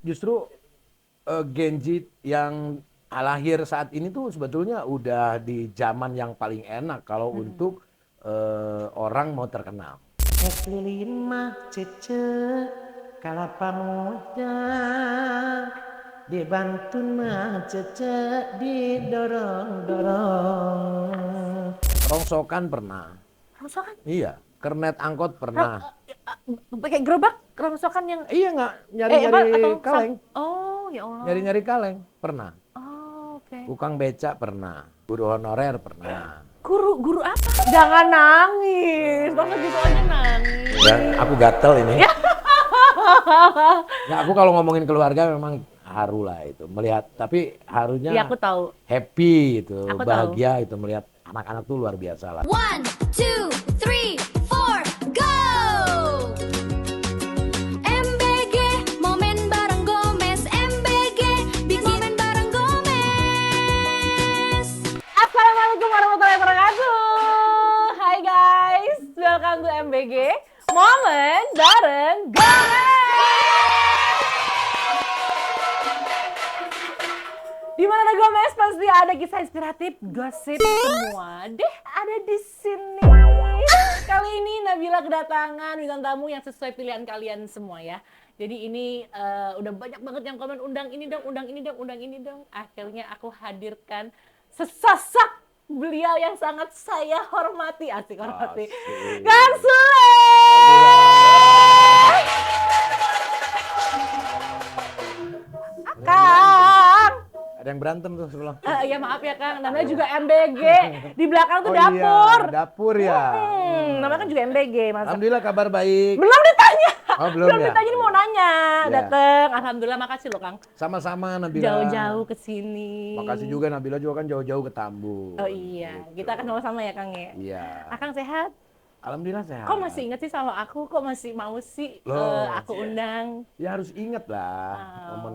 Justru Gen Z yang lahir saat ini tuh sebetulnya udah di zaman yang paling enak kalau untuk orang mau terkenal. Es lilin mah cece, kalapa muda, dibantun mah cece, didorong-dorong. Rongsokan pernah, Rongsokan? iya. Kernet angkot pernah. Pakai gerobak rongsokan yang Iya nggak, apa nyari-nyari atau kaleng, oh ya Allah. nyari-nyari kaleng pernah. Oh, oke. Tukang beca pernah, guru honorer pernah. Guru apa? Jangan nangis. Masa gitu aja nangis. Ya, aku gatel ini. Ya, aku kalau ngomongin keluarga memang haru lah itu melihat, tapi Iya, harunya aku tahu. happy itu, Aku tahu. bahagia itu melihat anak-anak tuh luar biasa lah. 1, 2, 3, 4, go! MBG, momen bareng Gomez. MBG, bikin momen bareng Gomez. Assalamualaikum warahmatullahi wabarakatuh. Hai guys, welcome to MBG Momen bareng Gomez. Di mana ada Gomez pasti ada kisah inspiratif, gosip semua deh ada di sini. Kali ini Nabila kedatangan bintang tamu yang sesuai pilihan kalian semua ya. Jadi ini udah banyak banget yang komen undang ini dong, undang ini dong, undang ini dong. Akhirnya aku hadirkan sesosok beliau yang sangat saya hormati, asik hormati. Asik. Kang Sule. Kang. Ada yang berantem tuh sebelah. Ya maaf ya Kang, namanya juga MBG. Di belakang tuh Oh dapur. iya, dapur ya. Namanya kan juga MBG, Mas. Alhamdulillah kabar baik. Belum ditanya. Oh, belum ya? ditanya, ini mau nanya. Ya. Dateng. Alhamdulillah, makasih loh Kang. Sama-sama Nabila. Jauh-jauh ke sini. Makasih juga Nabila juga kan jauh-jauh ke Tambun. Oh iya, kita kan sama-sama ya Kang ya. Iya. Akang sehat? Alhamdulillah sehat. Kok masih inget sih sama aku? Kok masih mau sih Loh, aku undang? Ya harus inget lah.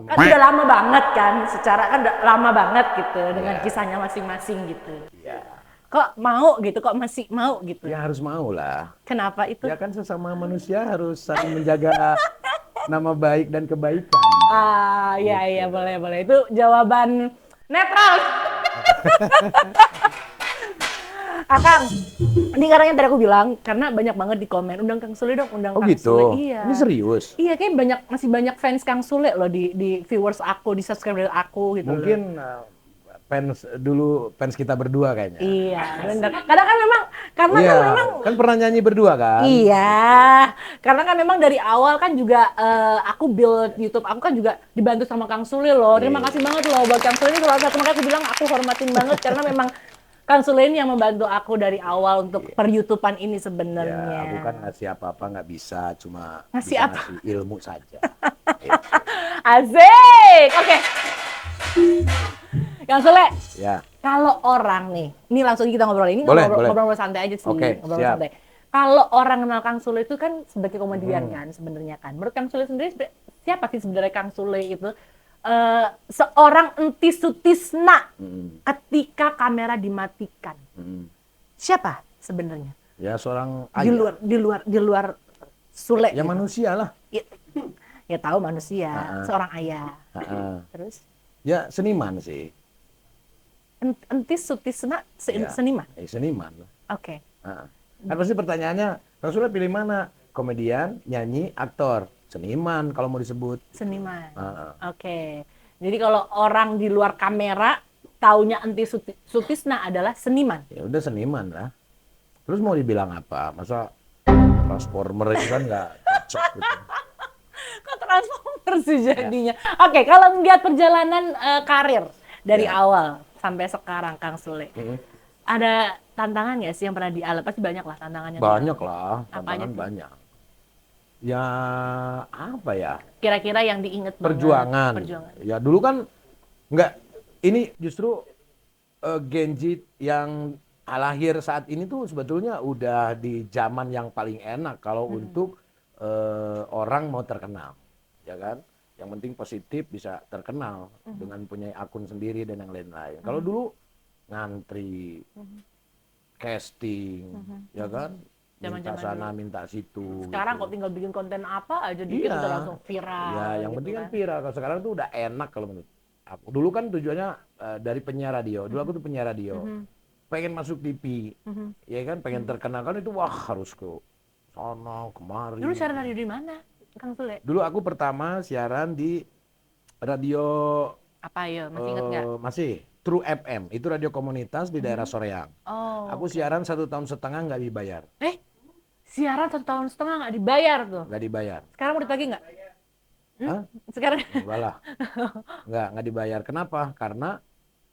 Kan udah lama banget kan, secara kan udah lama banget gitu dengan Iya. kisahnya masing-masing gitu. Iya. Kok mau gitu, kok masih mau gitu. Ya harus mau lah. Kenapa itu? Ya kan sesama manusia harus saling menjaga nama baik dan kebaikan. Iya, boleh. Itu jawaban netral. Akang, ini karena yang tadi aku bilang, karena banyak banget di komen, undang Kang Sule dong, undang Oh Kang gitu? Sule. Iya. Ini serius? Iya, kayak masih banyak fans Kang Sule loh di viewers aku, di subscriber aku gitu. Mungkin fans kita berdua kayaknya. Iya, bener. Karena kan memang, Kan pernah nyanyi berdua kan? iya, karena kan memang dari awal kan juga aku build YouTube aku kan juga dibantu sama Kang Sule loh. Terima kasih banget loh buat Kang Sule ini, kalau makanya aku bilang aku hormatin banget karena memang Kang Sule ini yang membantu aku dari awal untuk per-YouTubean ini sebenarnya. Ya, aku kan ngasih apa-apa nggak bisa, cuma Ngasih bisa apa? ngasih ilmu saja. Asik, oke. Kang Sule, Ya, kalau orang nih, ini langsung kita ngobrol ini Boleh. ngobrol santai aja sih, Oke, ngobrol siap. santai. Kalau orang kenal Kang Sule itu kan sebagai komedian Hmm. kan sebenarnya kan. Menurut Kang Sule sendiri siapa sih sebenarnya Kang Sule itu? Seorang entis sutisna ketika kamera dimatikan. Siapa sebenarnya? ya seorang Di ayah. luar Sule. Ya gitu. manusia lah. Ya tahu manusia, seorang ayah. Ha-ha. Terus Ya seniman sih. entis sutisna Ya. seniman. Seniman lah. Oke. Ha. Kan pasti pertanyaannya, Kang Sule pilih mana? Komedian, nyanyi, aktor, seniman kalau mau disebut. Seniman. Ha-ha. Oke. Jadi kalau orang di luar kamera taunya entis sutisna adalah seniman. Ya udah seniman lah. Terus mau dibilang apa? Masa Transformer itu kan nggak cocok gitu. Kok transformer sih jadinya? Oke, kalau ngeliat perjalanan karir dari Ya. awal sampai sekarang Kang Sule, Mm-mm. ada tantangan nggak sih yang pernah dialami? Pasti banyak lah tantangannya. Banyak lah, Apa aja tantangan tuh? banyak. Ya apa ya? Kira-kira yang diinget banget. Perjuangan. Perjuangan. Ya dulu kan nggak. Ini justru Gen Z yang lahir saat ini tuh sebetulnya udah di zaman yang paling enak kalau untuk orang mau terkenal, ya kan? Yang penting positif bisa terkenal dengan punya akun sendiri dan yang lain-lain. Kalau dulu ngantri, casting, ya kan? minta Zaman-zaman sana, dulu. minta situ. Sekarang gitu. kok tinggal bikin konten apa aja dikit Iya. udah langsung viral. Ya, yang gitu penting kan kan. viral. Kalau sekarang tuh udah enak kalau menurut aku. Dulu kan tujuannya dari penyiar radio. Dulu aku tuh penyiar radio. Pengen masuk TV, ya kan? Pengen terkenal kan itu wah harus ke sono kemari. Dulu siaran radio di mana, Kang Sule? Dulu aku pertama siaran di radio Apa ya? Masih inget nggak? masih True FM. Itu radio komunitas di daerah Soreang. Oh. Aku siaran 1 tahun setengah nggak dibayar, Siaran 1 tahun setengah nggak dibayar tuh. nggak dibayar. Sekarang mau ditagih nggak? Hah? Sekarang? Enggak lah, nggak dibayar. Kenapa? Karena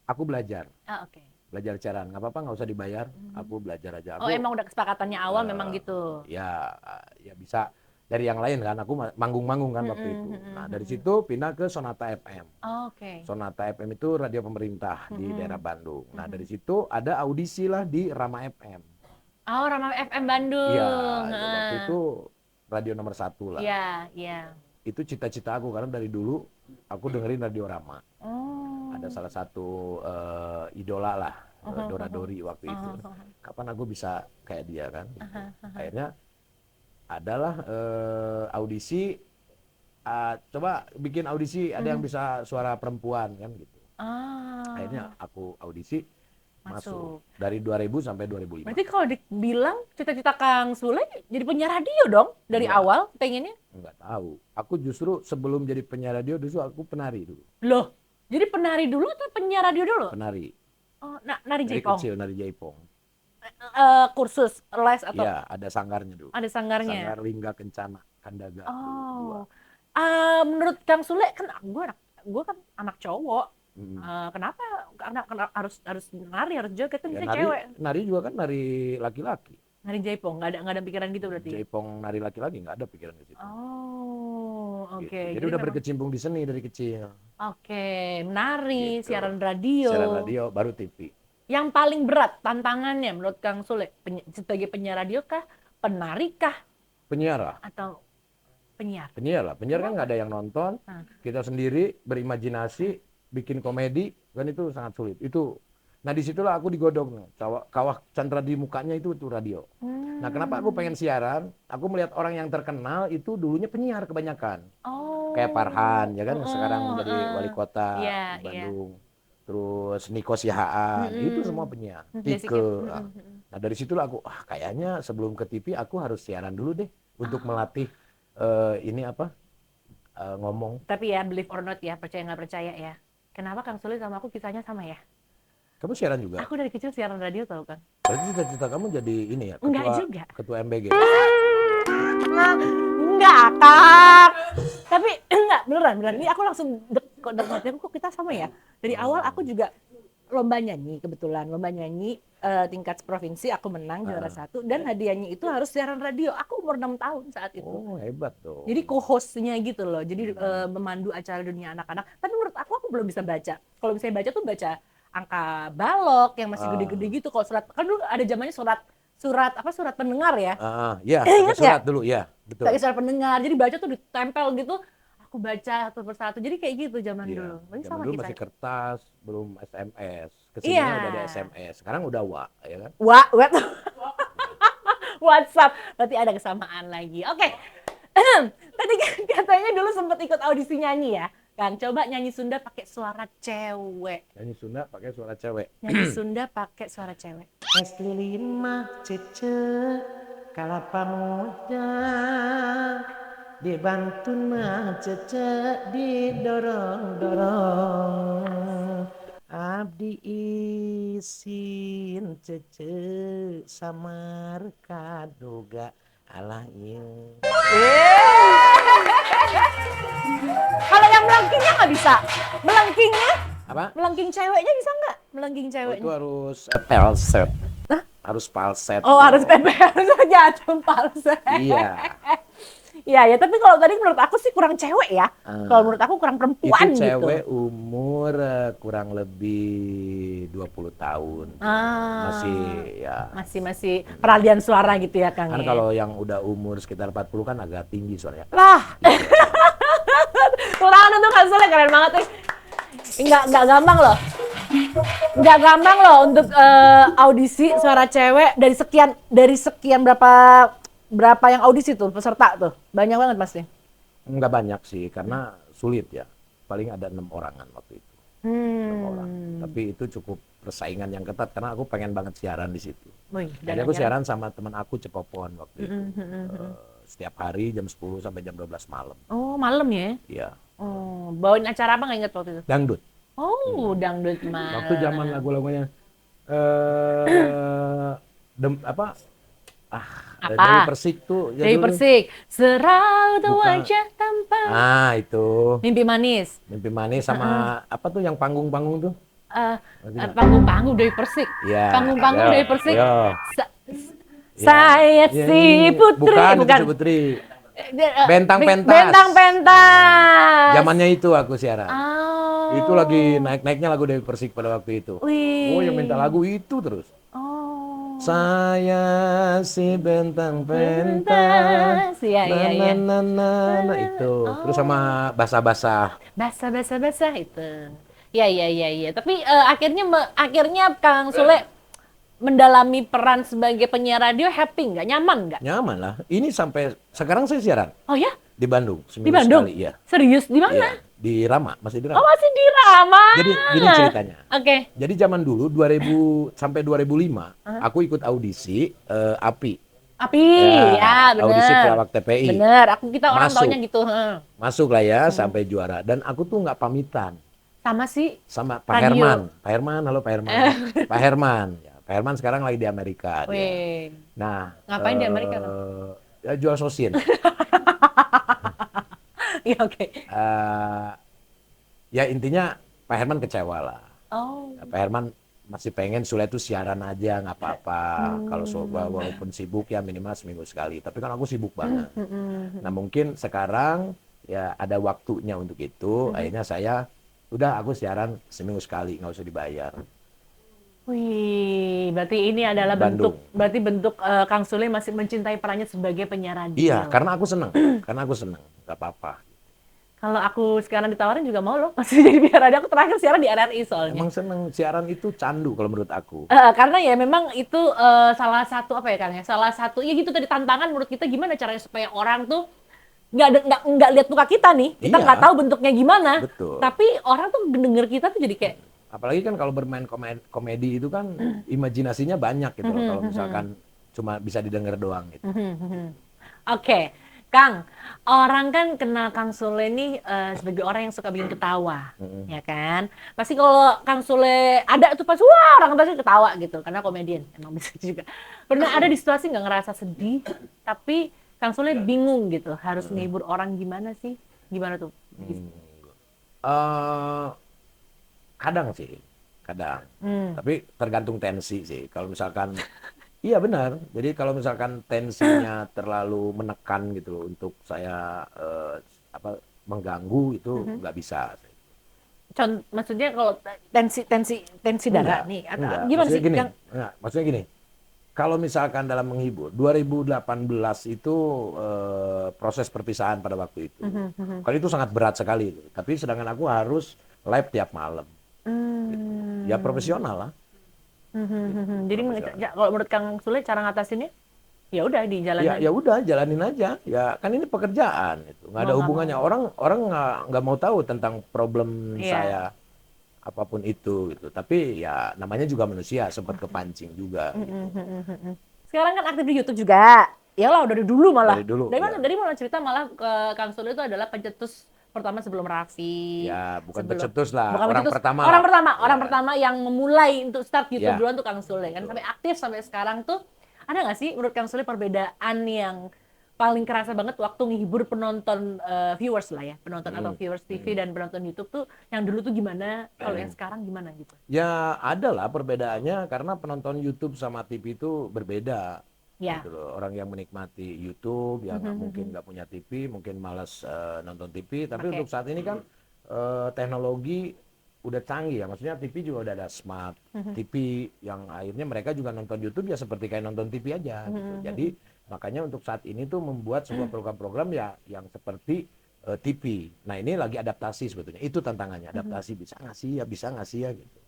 aku belajar. Oke. Belajar siaran, nggak apa-apa, nggak usah dibayar. Aku belajar aja. Oh Aku, emang udah kesepakatannya awal memang gitu. ya bisa dari yang lain kan. Aku manggung-manggung kan waktu itu. Nah dari situ pindah ke Sonata FM. Oke. Sonata FM itu radio pemerintah di daerah Bandung. Nah dari situ ada audisi lah di Rama FM. Oh Rama FM Bandung. Iya, waktu itu radio nomor 1 lah. Iya, iya. Itu cita-cita aku karena dari dulu aku dengerin radio Rama. Oh. Ada salah satu idola lah, Dora Dori waktu itu. Kapan aku bisa kayak dia kan? Gitu. Akhirnya adalah audisi, coba bikin audisi ada yang bisa suara perempuan kan gitu. Akhirnya aku audisi masuk dari 2000 sampai 2005. Berarti kalau dibilang cita-cita Kang Sule jadi penyiar radio dong dari Iya. awal pengennya? Enggak tahu. Aku justru sebelum jadi penyiar radio justru aku penari dulu. Loh, jadi penari dulu atau penyiar radio dulu? Penari. Oh, nari Dari jaipong. kecil nari jaipong. Kursus les atau Iya, ada sanggarnya dulu. ada sanggarnya? Sanggar Lingga Kencana Kandaga. dua. Oh. Menurut Kang Sule kan gue kan anak cowok. Kenapa harus nari, harus joget kan Ya, bisa nari, cewek. nari juga kan nari laki-laki. Nari jaipong, nggak ada pikiran gitu berarti. Jaipong nari laki-laki nggak ada pikiran ke situ. Oh, oke. Gitu. Jadi udah memang- berkecimpung di seni dari kecil. Oke, menari, Gitu. siaran radio. Siaran radio baru TV. Yang paling berat tantangannya menurut Kang Sule sebagai penyiar radio kah, penari kah, Penyiar lah. atau penyiar? Penyiar lah. Penyiar kan nggak ada yang nonton. Kita sendiri berimajinasi, bikin komedi, kan itu sangat sulit. Itu. Nah disitulah aku digodok nih. Kawah Chandra di mukanya itu radio. Nah kenapa aku pengen siaran? Aku melihat orang yang terkenal itu dulunya penyiar kebanyakan. Oh. Kayak Farhan ya kan yang sekarang menjadi wali kota Iya, di Bandung. Terus Niko Sihaan, itu semua penyiar. Jessica. Tike. Nah dari situlah aku, kayaknya sebelum ke TV aku harus siaran dulu deh untuk melatih ngomong. Tapi ya believe or not ya, percaya nggak percaya ya. Kenapa Kang Sule sama aku kisahnya sama ya? Kamu siaran juga? Aku dari kecil siaran radio tau kan? Berarti cita-cita kamu jadi ini ya? Enggak juga. Ketua MBG. Enggak, Kak. Tapi enggak, beneran. Ini aku langsung kok kita sama ya. Dari awal aku juga lomba nyanyi kebetulan. Lomba nyanyi tingkat provinsi aku menang juara 1 dan hadiahnya itu harus siaran radio. Aku umur 6 tahun saat itu. Oh hebat dong. Jadi co-hostnya gitu loh. Jadi memandu acara dunia anak-anak. Tapi menurut aku belum bisa baca. Kalau misalnya baca tuh baca angka balok yang masih gede-gede gitu. Kalau surat kan dulu ada zamannya surat pendengar ya. Ya, Ingat surat dulu ya, betul. Pakai surat pendengar. Jadi baca tuh ditempel gitu. Aku baca satu persatu. Jadi kayak gitu zaman Iya. dulu. Berarti Zaman sama dulu kita. masih kertas, belum SMS. Kesini Iya. udah ada SMS. Sekarang udah ya kan? Wah, WhatsApp. Berarti ada kesamaan lagi. Oke. Tadi kan katanya dulu sempat ikut audisi nyanyi ya. Kang, coba nyanyi Sunda pakai suara cewek. Nyanyi Sunda pakai suara cewek. Nyanyi Sunda pakai suara cewek. Es lilin mah cece kalapa muda dibantun mah cece didorong-dorong abdi isin cece samar kadoga alah ieu. Kalau yang melengkingnya nggak bisa. Melengkingnya, Apa? melengking ceweknya bisa nggak? Melengking Itu ceweknya. harus falset. Harus falset. Oh, harus pepe, harus jatuh palsu. Iya. Iya ya, tapi kalau tadi menurut aku sih kurang cewek ya. Kalau menurut aku kurang perempuan Itu gitu. cewek umur kurang lebih 20 tahun. Masih ya. Masih peralihan suara gitu ya, Kang. Kan ya? kalau yang udah umur sekitar 40 kan agak tinggi suaranya. Lah. Kurang untuk Kang Sule keren banget nih. Enggak gampang loh. nggak gampang loh untuk audisi suara cewek dari sekian berapa yang audisi tuh peserta tuh, banyak banget pasti. Nggak banyak sih, karena sulit ya. Paling ada 6 orangan waktu itu. 6 orang. Tapi itu cukup persaingan yang ketat karena aku pengen banget siaran di situ. Wih, Jadi aku siaran sama teman aku Cepopon waktu itu. Setiap hari jam 10 sampai jam 12 malam. Oh, malam ya? Iya. Oh, bawain acara apa nggak inget waktu itu? Dangdut. Oh, dangdut malam. Waktu zaman lagu-lagunya apa? Ada Apa? Dewi Persik tuh. Dewi judulnya. Persik, seraut Bukan. wajah tampan. Itu. Mimpi manis. Mimpi manis sama apa tuh yang panggung-panggung tuh? Panggung-panggung Dewi Persik. Iya. Panggung-panggung Iya, Dewi Persik. iya. Saya Iya, si ini. Putri. Bukan, itu si Putri. Bentang pentas. Bentang pentas. Zamannya itu aku siaran. Oh. Itu lagi naik-naiknya lagu Dewi Persik pada waktu itu. Wih. Oh, yang minta lagu itu terus. Oh. Saya si bentang pentas. Iya, iya, iya. Nah, itu. Terus sama basah-basah. Basah itu. Ya. Tapi akhirnya Kang Sule mendalami peran sebagai penyiar radio happy nggak? Nyaman nggak? Nyaman lah. Ini sampai sekarang saya siaran Oh ya? di Bandung Di seminggu Bandung? sekali. Iya. Serius? Di mana? Iya. Di Rama, masih di Oh, Rama. masih di Rama. Jadi gini ceritanya. Oke. Jadi zaman dulu 2000 sampai 2005 aku ikut audisi API. Api, ya bener. Audisi pelawak TPI. Bener, kita orang Masuk. taunya gitu. Masuk lah ya sampai juara. Dan aku tuh nggak pamitan Sama sih. sama Pak Radio. Herman. Pak Herman, halo Pak Herman. Pak Herman. Ya, Pak Herman sekarang lagi di Amerika. Dia. Wih. Nah, Ngapain di Amerika, ya jual sosin. Iya, oke. Ya intinya Pak Herman kecewa lah. Oh. Pak Herman masih pengen Sule itu siaran aja nggak apa-apa. Kalau walaupun sibuk ya minimal seminggu sekali. Tapi kan aku sibuk banget. Nah mungkin sekarang ya ada waktunya untuk itu. Akhirnya saya udah aku siaran seminggu sekali nggak usah dibayar. Wih, berarti ini adalah Bandung. bentuk Kang Sule masih mencintai perannya sebagai penyiar radio. Iya, karena aku seneng. Nggak apa-apa. Kalau aku sekarang ditawarin juga mau loh, masih jadi penyiar radio. Aku terakhir siaran di RRI soalnya. Emang seneng siaran itu candu kalau menurut aku. Karena ya memang itu salah satu apa ya Kang ya? Salah satu ya gitu tadi tantangan menurut kita gimana caranya supaya orang tuh nggak lihat muka kita nih, kita Iya. nggak tahu bentuknya gimana. Betul. Tapi orang tuh denger kita tuh jadi kayak Apalagi kan kalau bermain komedi itu kan imajinasinya banyak gitu loh. Kalau misalkan cuma bisa didengar doang gitu. Oke, Kang, orang kan kenal Kang Sule ini sebagai orang yang suka bikin ketawa, ya kan? Pasti kalau Kang Sule ada tuh pas wah orang pasti ketawa gitu, karena komedian emang bisa juga. Pernah ada di situasi nggak ngerasa sedih, tapi Kang Sule bingung gitu, harus ngehibur orang gimana sih? Gimana tuh? Kadang sih, kadang. Tapi tergantung tensi sih. Kalau misalkan, iya benar. Jadi kalau misalkan tensinya terlalu menekan gitu loh, untuk saya mengganggu itu nggak bisa. Maksudnya kalau tensi darah nih, atau Enggak. gimana Maksudnya sih? gini, Kang? maksudnya gini. Kalau misalkan dalam menghibur, 2018 itu proses perpisahan pada waktu itu. Kalau itu sangat berat sekali. Tapi sedangkan aku harus live tiap malam. Gitu. Ya profesional lah. Jadi kalau menurut Kang Sule cara ngatasinnya, ya udah dijalanin. Ya udah jalanin aja. Ya kan ini pekerjaan itu. Nggak ada hubungannya. Orang nggak mau tahu tentang problem Iya. saya apapun itu gitu. Tapi ya namanya juga manusia, sempat kepancing juga. Gitu. Sekarang kan aktif di YouTube juga. Ya lah, udah dari dulu malah. Dari dulu, Dari mana cerita malah ke Kang Sule itu adalah pencetus pertama sebelum Raffi. Ya bukan pencetus lah. Bukan Orang pencetus, pertama. Orang pertama yang memulai untuk start YouTube Ya. duluan tuh Kang Sule kan. Sampai aktif sampai sekarang tuh ada nggak sih menurut Kang Sule perbedaan yang paling kerasa banget waktu menghibur penonton viewers lah ya, penonton atau viewers TV dan penonton YouTube tuh yang dulu tuh gimana, kalau yang sekarang gimana gitu? Ya ada lah perbedaannya karena penonton YouTube sama TV itu berbeda. Ya. Gitu loh. Orang yang menikmati YouTube, yang mungkin nggak punya TV, mungkin malas nonton TV. Tapi Oke. untuk saat ini kan teknologi udah canggih ya. Maksudnya TV juga udah ada smart TV yang akhirnya mereka juga nonton YouTube ya seperti kayak nonton TV aja. Gitu. Jadi makanya untuk saat ini tuh membuat sebuah program-program ya yang seperti TV. Nah ini lagi adaptasi sebetulnya. Itu tantangannya, adaptasi bisa nggak sih ya gitu.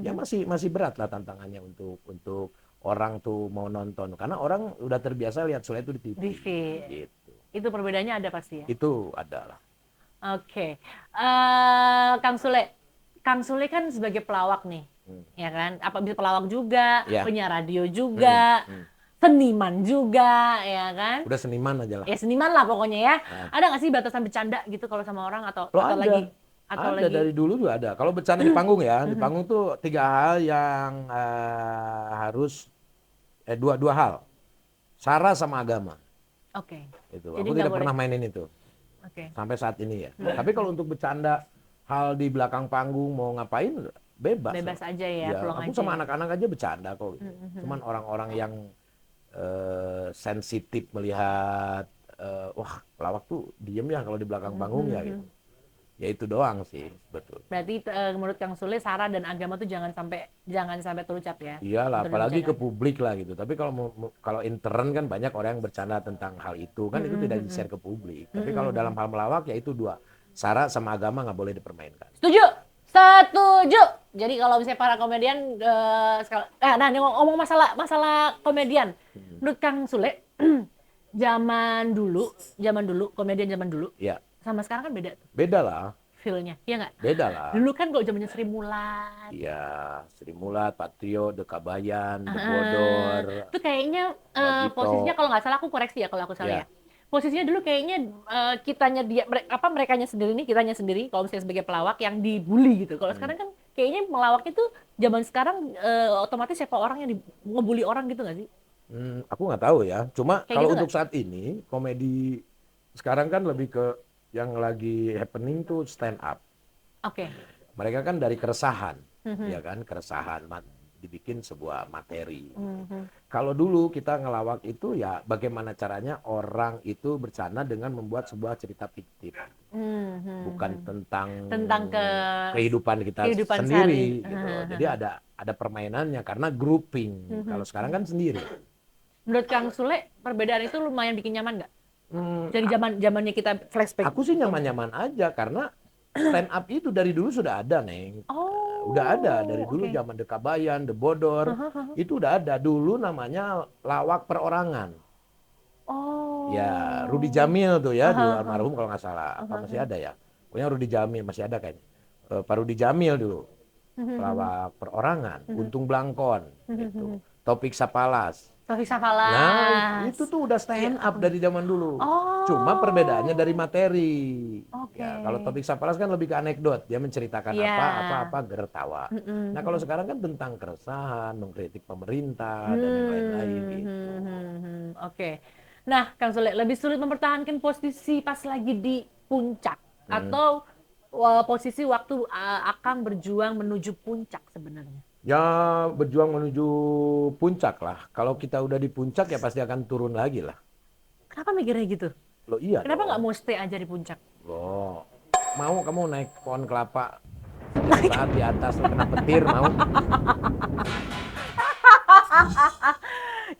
Ya masih berat lah tantangannya untuk orang tuh mau nonton karena orang udah terbiasa lihat Sule itu di TV. Di feed. Gitu. Itu perbedaannya ada pasti ya. Itu adalah. Oke. Kang Sule. Kang Sule kan sebagai pelawak nih. Ya kan? Apa bisa pelawak juga, Ya. penyiar radio juga, seniman juga, ya kan? Udah seniman aja lah. Ya seniman lah pokoknya ya. Ada nggak sih batasan bercanda gitu kalau sama orang atau Loh, atau ada. lagi atau Ada lagi dari dulu juga ada. Kalau bercanda di panggung ya, di panggung tuh 3 hal yang harus dua hal. Sara sama agama. Oke. Itu. Jadi Aku nggak tidak pernah boleh. mainin itu Oke. sampai saat ini ya. Tapi kalau untuk bercanda hal di belakang panggung mau ngapain bebas. Bebas lah. aja ya, peluang aku aja. sama anak-anak aja bercanda kok. Gitu. Cuman orang-orang yang sensitif melihat wah pelawak tuh diem ya kalau di belakang panggung ya gitu. Ya itu doang sih, betul. Berarti menurut Kang Sule sara dan agama tuh jangan sampai terucap ya. Iyalah, Untuk apalagi ke dibicarakan. publik lah gitu. Tapi kalau intern kan banyak orang yang bercanda tentang hal itu kan itu tidak di-share ke publik. Tapi kalau dalam hal melawak ya itu dua. Sara sama agama nggak boleh dipermainkan. Setuju. Setuju. Jadi kalau misalnya para komedian nah ini ngomong masalah komedian. Menurut Kang Sule zaman dulu komedian zaman dulu Ya, sama sekarang kan beda tuh beda lah. feel-nya. Iya nggak? Beda lah. Dulu kan kalau zamannya Sri Mulat. Iya, Sri Mulat, Patrio, The Kabayan, The Bodor. Itu kayaknya Bagito. posisinya kalau nggak salah aku koreksi ya kalau aku salah Iya. ya. Posisinya dulu kayaknya merekanya sendiri nih, kitanya sendiri kalau misalnya sebagai pelawak yang dibully gitu. Kalau sekarang kan kayaknya melawak itu zaman sekarang otomatis siapa orang yang ngebully orang gitu nggak sih? Aku nggak tahu ya. Cuma Kayak kalau gitu untuk saat ini komedi sekarang kan lebih ke yang lagi happening tuh stand up. Oke. Mereka kan dari keresahan, ya kan keresahan dibikin sebuah materi. Kalau dulu kita ngelawak itu ya bagaimana caranya orang itu bercanda dengan membuat sebuah cerita fiktif, bukan tentang kehidupan kita kehidupan sendiri. sehari. Gitu. Jadi ada permainannya karena grouping. Kalau sekarang kan sendiri. Menurut Kang Sule perbedaan itu lumayan bikin nyaman nggak? Dari zamannya kita flashback. Aku sih nyaman-nyaman aja karena stand up itu dari dulu sudah ada, Neng. Oh, Udah ada dari dulu oke. zaman The Kabayan, The Bodor. Itu udah ada. Dulu namanya lawak perorangan. Oh. Ya, Rudi Jamil tuh ya, dulu almarhum kalau nggak salah. Apa masih ada ya? Pokoknya Rudi Jamil masih ada kayaknya. Pak Rudi Jamil dulu. Pelawak perorangan, Untung Blangkon, gitu. Topik Sapalas. Taufik Safalas. Nah, itu tuh udah stand up dari zaman dulu. Oh. Cuma perbedaannya dari materi. Oke. Ya, kalau Topik Sapalas kan lebih ke anekdot, dia menceritakan Iya. apa gertawa. Nah, kalau sekarang kan tentang keresahan, mengkritik pemerintah dan yang lain-lain gitu. Oke. Nah, Kang Sule, lebih sulit mempertahankan posisi pas lagi di puncak atau posisi waktu Akang berjuang menuju puncak sebenarnya? Ya, berjuang menuju puncak lah. Kalau kita udah di puncak ya pasti akan turun lagi lah. Kenapa mikirnya gitu? Loh iya Kenapa dong. nggak mau stay aja di puncak? Loh, mau kamu naik pohon kelapa setiap saat di atas lo kena petir mau?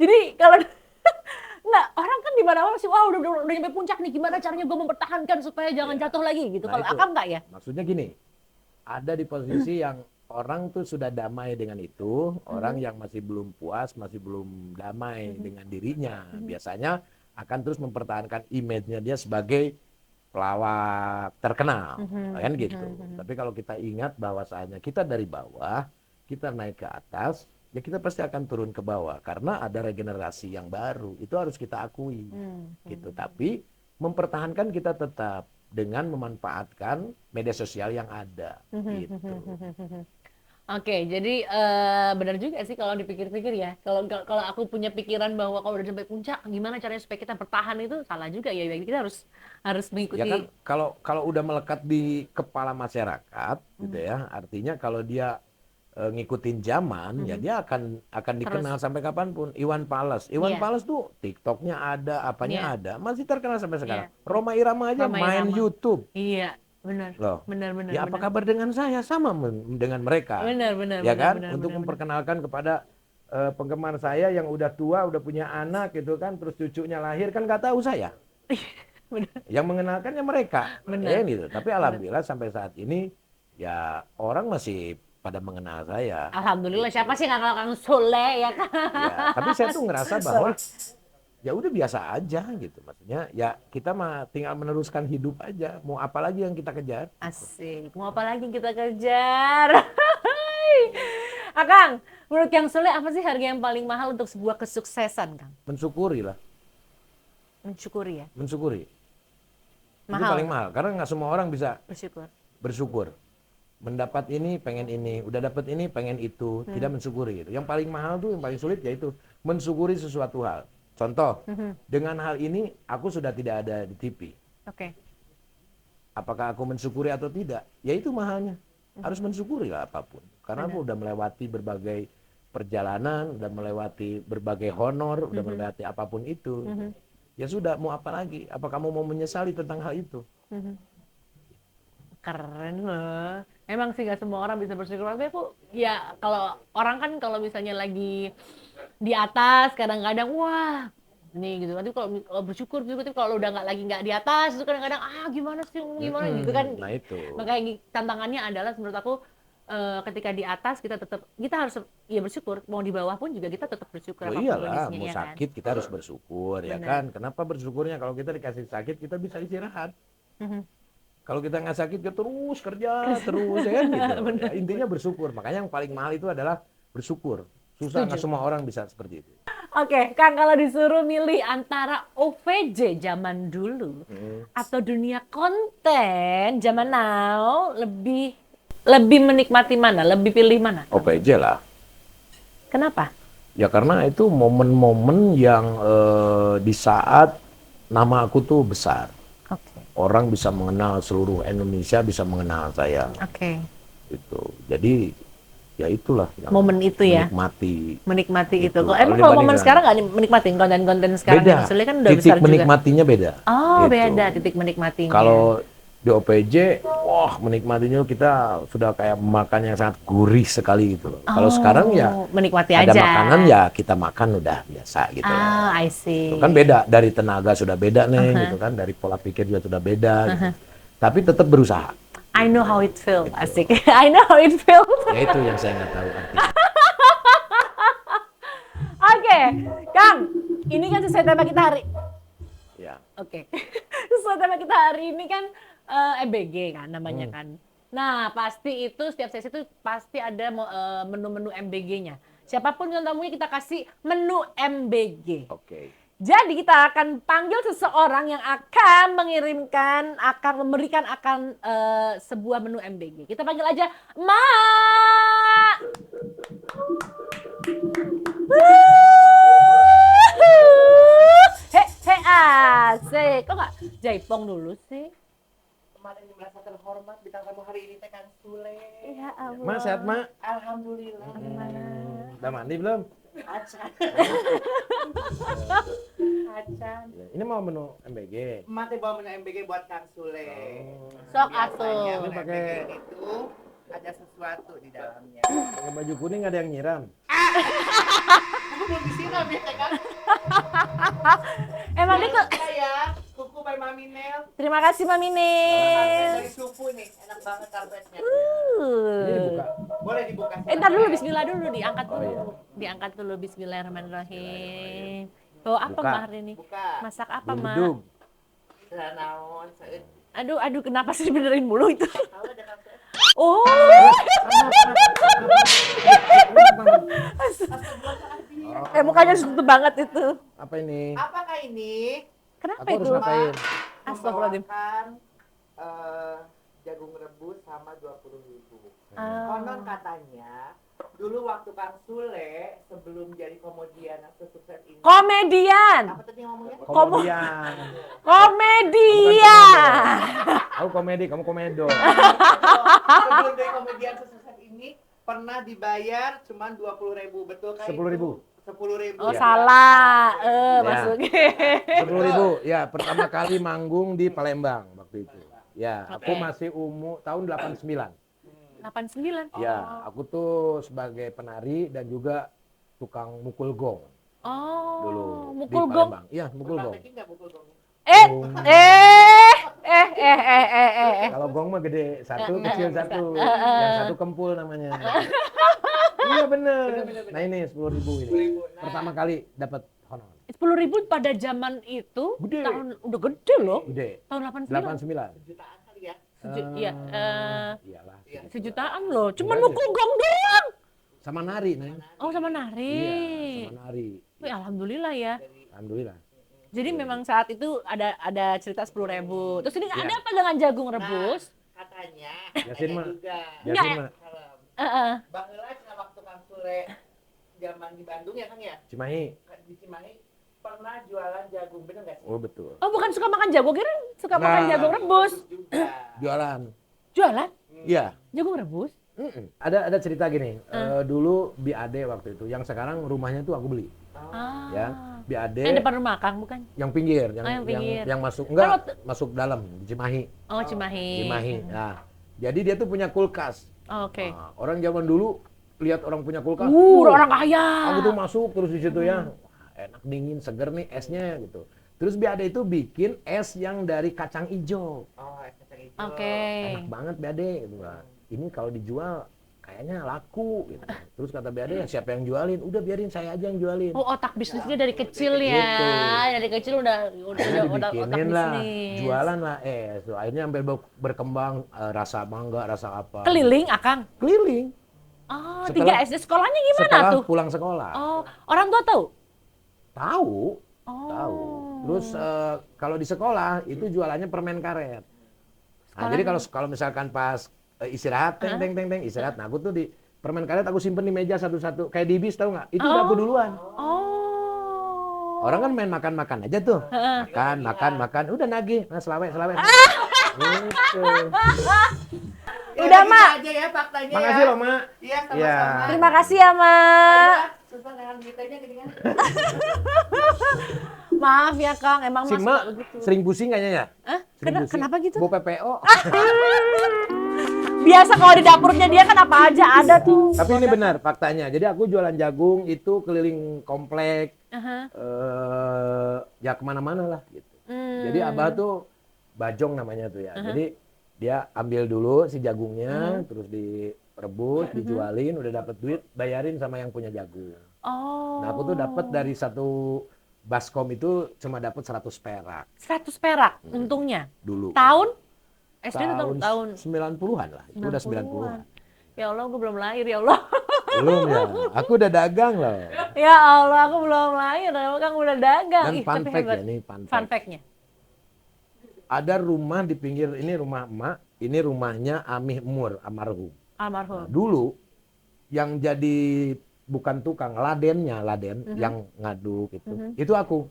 Jadi kalau nggak, orang kan di mana-mana sih, wah udah nyampe puncak nih, gimana caranya gue mempertahankan supaya jangan jatuh lagi gitu. Nah, Kalau itu. Akang nggak ya? Maksudnya gini, ada di posisi yang orang tuh sudah damai dengan itu, orang yang masih belum puas, masih belum damai dengan dirinya. Biasanya akan terus mempertahankan image-nya dia sebagai pelawak terkenal, kan gitu. Tapi kalau kita ingat bahwasanya kita dari bawah, kita naik ke atas, ya kita pasti akan turun ke bawah karena ada regenerasi yang baru. Itu harus kita akui, gitu. Tapi mempertahankan kita tetap dengan memanfaatkan media sosial yang ada, gitu. Oke, jadi benar juga sih kalau dipikir-pikir ya. Kalau aku punya pikiran bahwa kalau udah sampai puncak, gimana caranya supaya kita bertahan itu salah juga ya. Kita harus mengikuti. Ya kan kalau udah melekat di kepala masyarakat gitu ya, artinya kalau dia ngikutin zaman ya dia akan dikenal sampai kapanpun. Iwan Fals Iya. tuh TikToknya ada, apanya Iya. ada, masih terkenal sampai sekarang. Iya. Roma Irama aja Rhoma main Irama. YouTube Iya, benar. loh. Benar. Ya apa kabar dengan saya, sama dengan mereka. Benar. Ya kan, untuk memperkenalkan kepada penggemar saya yang udah tua, udah punya anak gitu kan, terus cucunya lahir kan nggak tahu saya. Benar. Yang mengenalkannya mereka, Benar. gitu. Tapi alhamdulillah sampai saat ini ya orang masih pada mengenal saya. Alhamdulillah, siapa sih nggak kenal Kang Sule ya kan? Ya, tapi saya tuh ngerasa bahwa ya udah biasa aja gitu. Maksudnya ya kita mah tinggal meneruskan hidup aja. Mau apa lagi yang kita kejar? Asik, mau apa lagi kita kejar? Akang, menurut Kang Sule apa sih harga yang paling mahal untuk sebuah kesuksesan, Kang? Mensyukuri lah, Mensyukuri ya, mensyukuri. Itu mahal. paling mahal karena nggak semua orang bisa Bersyukur. bersyukur. Mendapat ini pengen ini, udah dapat ini pengen itu, tidak mensyukuri gitu. Yang paling mahal tuh, yang paling sulit yaitu mensyukuri sesuatu hal. Contoh, dengan hal ini aku sudah tidak ada di TV. Oke. Apakah aku mensyukuri atau tidak? Ya itu mahalnya. Harus mensyukuri lah apapun. Karena aku udah melewati berbagai perjalanan, udah melewati berbagai honor, udah melewati apapun itu. Ya sudah, mau apa lagi? Apa kamu mau menyesali tentang hal itu? Keren loh. Emang sih gak semua orang bisa bersyukur. Tapi aku, ya kalau orang kan kalau misalnya lagi di atas, kadang-kadang wah, nih gitu. Tapi kalau bersyukur, tapi kalau udah nggak di atas, itu kadang-kadang gimana sih, gimana gitu kan. Nah itu. Makanya tantangannya adalah menurut aku ketika di atas kita harus ya bersyukur. Mau di bawah pun juga kita tetap bersyukur. Oh apapun iyalah, kondisinya, mau ya kan? sakit kita harus bersyukur ya Benar. kan. Kenapa bersyukurnya? Kalau kita dikasih sakit kita bisa istirahat. Kalau kita nggak sakit kita terus kerja terus ya kan gitu. Ya, intinya bersyukur. Makanya yang paling mahal itu adalah bersyukur. Susah, nggak semua orang bisa seperti itu. Oke, Kang, kalau disuruh milih antara OVJ zaman dulu atau dunia konten zaman now, lebih menikmati mana? Lebih pilih mana? OPJ lah. Kenapa? Ya karena itu momen-momen yang di saat nama aku tuh besar. Oke. Orang bisa mengenal, seluruh Indonesia bisa mengenal saya. Oke. Gitu. Jadi ya itulah yang Momen itu ya. menikmati. Itu. Gitu. Kok emang Kalau kalau momen dibandingkan- sekarang nggak menikmati konten-konten sekarang beda. yang maksudnya kan udah Titik besar juga. menikmatinya beda. Oh, Gitu. beda titik menikmatinya. Kalau di OPJ, wah menikmatinya kita sudah kayak makan yang sangat gurih sekali gitu. Kalau sekarang ya menikmati ada aja. makanan ya kita makan udah biasa gitu lah. I see. Itu kan beda, dari tenaga sudah beda nih gitu kan, dari pola pikir juga sudah beda gitu. Tapi tetap berusaha. I know how it feels. Asik. I know how it feels. Ya itu yang saya nggak tahu artinya. Oke, Kang. Ini kan sesuai tema kita hari. Ya. Oke. Sesuai tema kita hari ini kan MBG kan namanya kan. Nah, pasti itu setiap sesi itu pasti ada menu-menu MBG-nya. Siapapun yang tamunya kita kasih menu MBG. Oke. Jadi kita akan panggil seseorang yang akan memberikan sebuah menu MBG. Kita panggil aja Mak. Asik. Kok nggak jaipong dulu sih? Kemarin merasa terhormat bintang tamu hari ini teh Kang Sule. Ya Allah. Mas, sehat Mak? Alhamdulillah. Udah mandi belum? Acan. Acan. Ya, ini mau menu MBG. Emak teh bawa menu MBG buat Kang Sule. Sok Biasanya atuh. menu Ini pakai- MBG itu ada sesuatu di dalamnya. Pakai baju kuning ada yang nyiram. Aku belum disiram ya teh Kang. Emang dia tuh. Ya, kuku by Mami Nel. Terima kasih Mami Nel. Dari supu nih, enak banget karpetnya. Ini dibuka. Boleh dibuka. Ntar dulu Bismillah dulu diangkat dulu. iya. Diangkat dulu Bismillahirrahmanirrahim. Bawa apa Buka. Mak hari ini? Buka. Masak apa Mak? Duduk. Naon, seut. Aduh, kenapa sih benerin mulu itu? Tahu ada Kang Sule. Oh. Mukanya sentuh banget itu. Apa ini? Apakah ini? Kenapa Aku harus itu? ngapain? Astagfirullahaladzim. Membawakan jagung rebus sama 20.000. Ah. Konon katanya dulu waktu Kang Sule sebelum jadi komedian yang sesukses ini. Komedian. Apa tadi ngomongnya? Komedian. Komedian. Aku komedi, kamu komedo. Sebelum jadi komedian sesukses ini pernah dibayar cuma 20.000, betul kan? 10.000. 10.000. Oh Ya. salah. Ya. Masuknya. 10.000. Ya, pertama kali manggung di Palembang waktu itu. Ya, aku Oke. masih tahun 89. 89. Ya, aku tuh sebagai penari dan juga tukang mukul gong Oh. dulu Mukul di gong. Palembang. Iya, mukul gong. Praktekin nggak mukul gongnya? Eh. Kalau gong mah gede satu, kecil satu. Yang satu kempul namanya. Iya bener. Nah ini 10.000 ini. Pertama kali dapat honor. 10.000 pada zaman itu Gede. tahun udah gede loh. Gede. Tahun 89. 89. Jutaan kali ya. Iya, Iyalah. sejutaan loh. Cuman Iya, mukul gong doang. Sama nari, Neng. Oh, sama nari. Iya, sama nari. Wih, alhamdulillah ya. Alhamdulillah. Jadi memang saat itu ada cerita 10.000. Terus ini Iya. ada apa dengan jagung rebus? Katanya, Yasin mah. juga. Yasin mah Heeh. Bang Ela cina waktu Kang Sule zaman di Bandung ya Kang ya? Cimahi. Di Cimahi pernah jualan jagung, bener nggak sih? Oh betul. Oh, bukan suka makan jagung, kira suka Nah. makan jagung rebus. Juga. Jualan. Jualan Iya. jagung rebus? Ada cerita gini. Dulu BAD waktu itu, yang sekarang rumahnya tuh aku beli. Ah. Ya, BAD Yang depan rumah Kang bukan? yang pinggir, yang yang pinggir. yang masuk enggak Kalau masuk dalam di Cimahi. Oh, Cimahi. Cimahi. Nah, jadi dia tuh punya kulkas. Oh, oke. Nah, orang zaman dulu lihat orang punya kulkas. Orang kaya. Aku tuh masuk terus di situ ya. Wah, enak dingin, seger nih esnya gitu. Terus BAD itu bikin es yang dari kacang ijo. Oh, kacang hijau. Oke. Enak banget BAD gitu kan. Ini kalau dijual kayaknya laku gitu. Terus kata BAD ya siapa yang jualin? Udah biarin saya aja yang jualin. Oh, otak bisnisnya dari kecil ya. Gitu. Dari kecil udah Akhirnya otak dibikinin lah, bisnis. jualan lah es. Tuh, akhirnya sampai berkembang rasa mangga, rasa apa. Keliling, Akang. Keliling. Oh, Setelah- 3 SD sekolahnya gimana Setelah tuh? pulang sekolah. Oh, orang tua tahu? Tahu, Oh. tahu. Terus kalau di sekolah itu jualannya permen karet. Nah, jadi kalau misalkan pas istirahat, teng istirahat. Nah, aku tuh di permen karet aku simpen di meja satu-satu kayak di bis, tahu nggak? Itu udah aku duluan. Oh. Orang kan main makan-makan aja tuh. Makan, udah nagih. Nah, selawek. Gitu. Ya, Udah, gitu Mak. aja ya faktanya Makasih ya. loh, Mak. Iya, sama-sama. Iya. Terima kasih ya, Mak. Susah dengan gitanya gini kan. Maaf ya, Kang. Emang Si Mas Mak begitu. sering pusing kayaknya ya? Hah? Sering pusing. Kenapa gitu? Bawa PPO. Biasa kalau di dapurnya dia kan apa aja ada tuh. Tapi ini benar faktanya. Jadi aku jualan jagung itu keliling komplek. Aha. Ya kemana-mana lah gitu. Hmm. Jadi Abah tuh Bajong namanya tuh ya. Jadi dia ambil dulu si jagungnya, terus direbus, dijualin, udah dapat duit, bayarin sama yang punya jagung. Oh. Nah aku tuh dapat dari satu baskom itu cuma dapat 100 perak 100 perak untungnya. dulu. Tahun? SD atau tahun? 90-an lah. Itu udah 90-an. Ya Allah, aku belum lahir ya Allah. Belum ya. Aku udah dagang loh. Ya Allah, aku belum lahir. Kang udah dagang. Dan Ih, fun tapi fact hebat. ya nih, fun Fun fact. fact-nya. Ada rumah di pinggir, ini rumah emak, ini rumahnya Amih Mur, almarhum. Almarhum. Dulu yang jadi bukan tukang, laden yang ngaduk itu aku.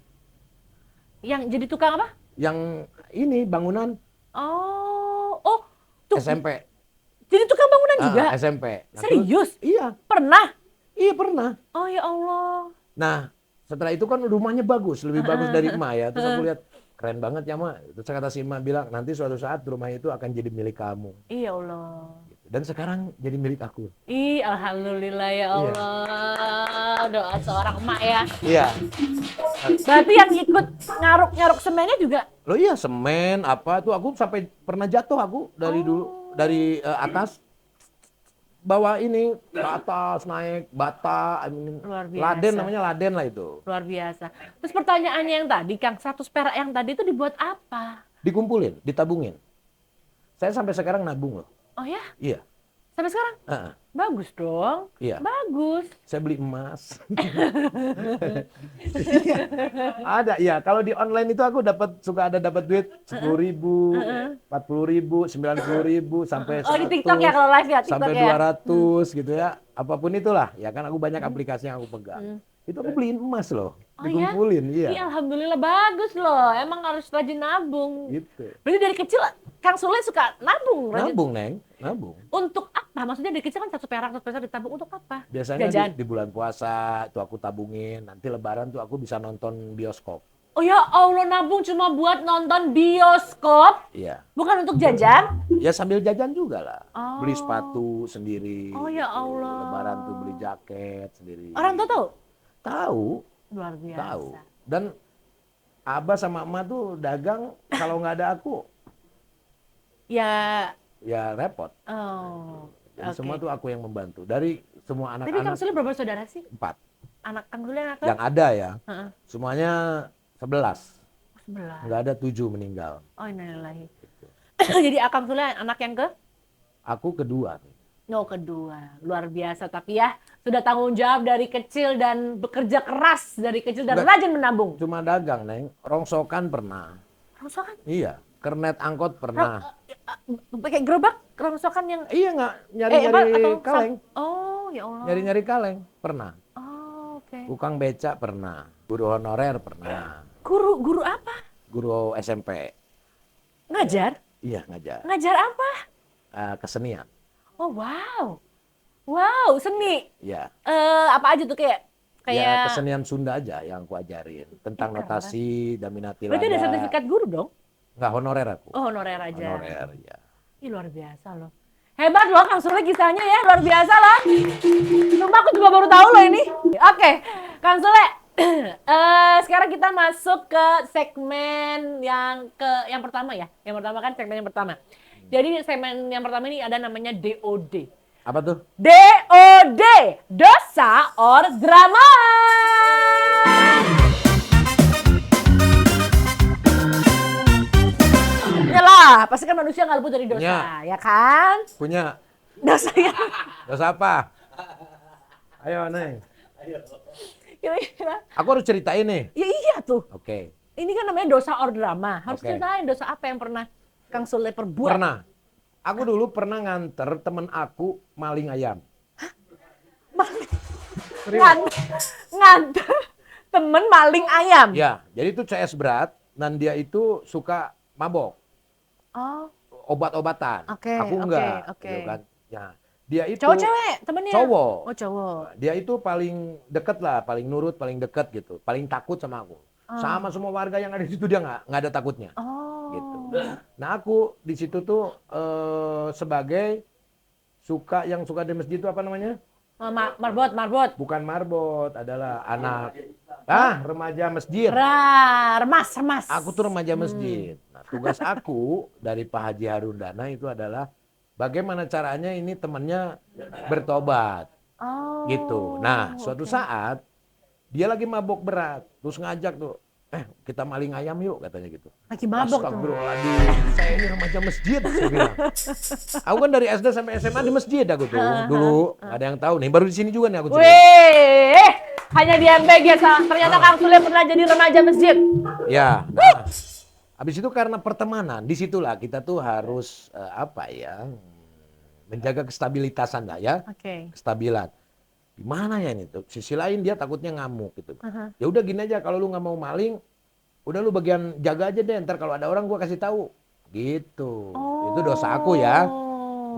Yang jadi tukang apa? Yang ini bangunan Oh, tuh. SMP. Jadi tukang bangunan juga? SMP. Nah, Serius? terus- iya, Pernah? iya pernah. Oh ya Allah. Nah, setelah itu kan rumahnya bagus, lebih bagus dari emak ya. Terus aku lihat, keren banget ya emak. Terus kata si emak bilang, nanti suatu saat rumah itu akan jadi milik kamu. Iya Allah. Dan sekarang jadi milik aku. Ih, alhamdulillah ya Allah. Doa seorang emak ya. Iya. Berarti yang ikut ngaruk-ngaruk semennya juga. Loh iya, semen apa tuh aku sampai pernah jatuh aku dari dulu dari atas bawa ini ke atas naik bata, Luar biasa. laden namanya laden lah itu. Luar biasa. Terus pertanyaannya yang tadi, Kang, 100 perak yang tadi itu dibuat apa? Dikumpulin, ditabungin. Saya sampai sekarang nabung loh. Oh ya? Iya. Sampai sekarang? Heeh. Bagus dong. Iya. Bagus. Saya beli emas. Ada, iya. Kalau di online itu aku suka ada dapat duit 10.000, 40.000, 90.000 sampai 100. Oh, di TikTok ya kalau live ya, TikTok Sampai ya. 200 gitu ya. Apapun itulah. Ya kan aku banyak aplikasi yang aku pegang. Itu aku beliin emas loh. Oh ya? Dikumpulin, iya. Iya, alhamdulillah bagus loh. Emang harus rajin nabung. Gitu. Berarti dari kecil Kang Sule suka nabung, rajin. Nabung, Neng. Nabung. Untuk apa? Maksudnya dari kecil kan 1 perak ditabung untuk apa? Biasanya Jajan. di bulan puasa tuh aku tabungin. Nanti lebaran tuh aku bisa nonton bioskop. Oh ya Allah, nabung cuma buat nonton bioskop, Iya. bukan untuk jajan? Ya sambil jajan juga lah. Oh. Beli sepatu sendiri. Oh ya gitu. Allah. Lebaran tuh beli jaket sendiri. Orang tua tahu? Tahu, Luar biasa. tahu. Dan Abah sama emak tuh dagang kalau nggak ada aku Ya repot. oh. Jadi Oke. semua tuh aku yang membantu. Dari semua Tapi Kang anak-anak Sule berapa saudara sih? 4 Anak Kang Sule anak yang ada ya. Heeh. Semuanya 11. 11. Nggak ada 7 meninggal. Oh, innalillahi. Jadi Akang Sule anak yang ke? Aku kedua. No, kedua. Luar biasa. Tapi ya, sudah tanggung jawab dari kecil dan bekerja keras dari kecil dan Enggak. rajin menabung. Cuma dagang, Neng. Rongsokan pernah. Rongsokan? Iya. Kernet angkot pernah. Pakai gerobak? Rongsokan yang... Iya nggak? Nyari-nyari kaleng. Oh, ya Allah. Nyari-nyari kaleng. Pernah. Oh, oke. Tukang beca pernah. Guru honorer pernah. Guru apa? Guru SMP. Ngajar? Iya ngajar. Ngajar apa? Kesenian. Oh, wow. Wow, seni. Iya. Apa aja tuh kayak Ya kesenian Sunda aja yang aku ajarin. Tentang keren. notasi, daminati berarti ada lada. sertifikat guru dong? Nggak honorer aku. Oh, honorer aja. Honorer, ya. Ih, luar biasa loh. Hebat loh Kang Sule kisahnya ya, luar biasa loh. Sumpah aku juga baru tahu loh ini. Oke, Kang Sule. Sekarang kita masuk ke segmen yang pertama ya. Yang pertama kan segmen yang pertama. Jadi segmen yang pertama ini ada namanya DOD. Apa tuh? DOD, dosa or drama. Yalah, pasti kan manusia nggak luput dari dosa, Ya. ya kan? Punya. Dosanya Dosa apa? Ayo, Neng. kira-kira. Aku harus ceritain nih. Ya iya tuh. Oke. Ini kan namanya dosa or drama. Harus Oke. ceritain dosa apa yang pernah Kang Sule perbuat. Pernah. Aku dulu pernah nganter temen aku maling ayam. Nganter temen maling ayam. Ya, jadi itu CS berat dan dia itu suka mabok, Oh, obat-obatan. Oke, Aku oke, enggak, oke. gitu kan. Ya, dia itu cowok cewek temennya? Cowok. Oh, cowok. Dia itu paling deket lah, paling nurut, paling deket gitu, paling takut sama aku. Sama semua warga yang ada di situ dia nggak ada takutnya. Oh. Gitu. Nah aku di situ tuh sebagai yang suka di masjid itu apa namanya? Marbot. Bukan marbot, adalah anak remaja masjid. Remas. Aku tuh remaja masjid. Nah, tugas aku dari Pak Haji Harun Dana itu adalah bagaimana caranya ini temannya bertobat. Oh. Gitu. Nah, suatu saat dia lagi mabok berat, terus ngajak tuh, kita maling ayam yuk katanya gitu. Lagi mabok tuh. Astagfirullahaladzim, saya ini remaja masjid, saya bilang. Aku kan dari SD sampai SMA di masjid aku tuh, dulu nggak ada yang tahu nih, baru di sini juga nih aku cerita. Wih, hanya di MBG ternyata Kang Sule pernah jadi remaja masjid. Ya, nah, habis itu karena pertemanan, disitulah kita tuh harus menjaga kestabilitasan lah ya, Oke. kestabilan. Gimana ya ini tuh? Sisi lain dia takutnya ngamuk gitu. Ya udah gini aja, kalau lu nggak mau maling, udah lu bagian jaga aja deh. Ntar kalau ada orang gua kasih tahu. Gitu. Itu dosa aku ya.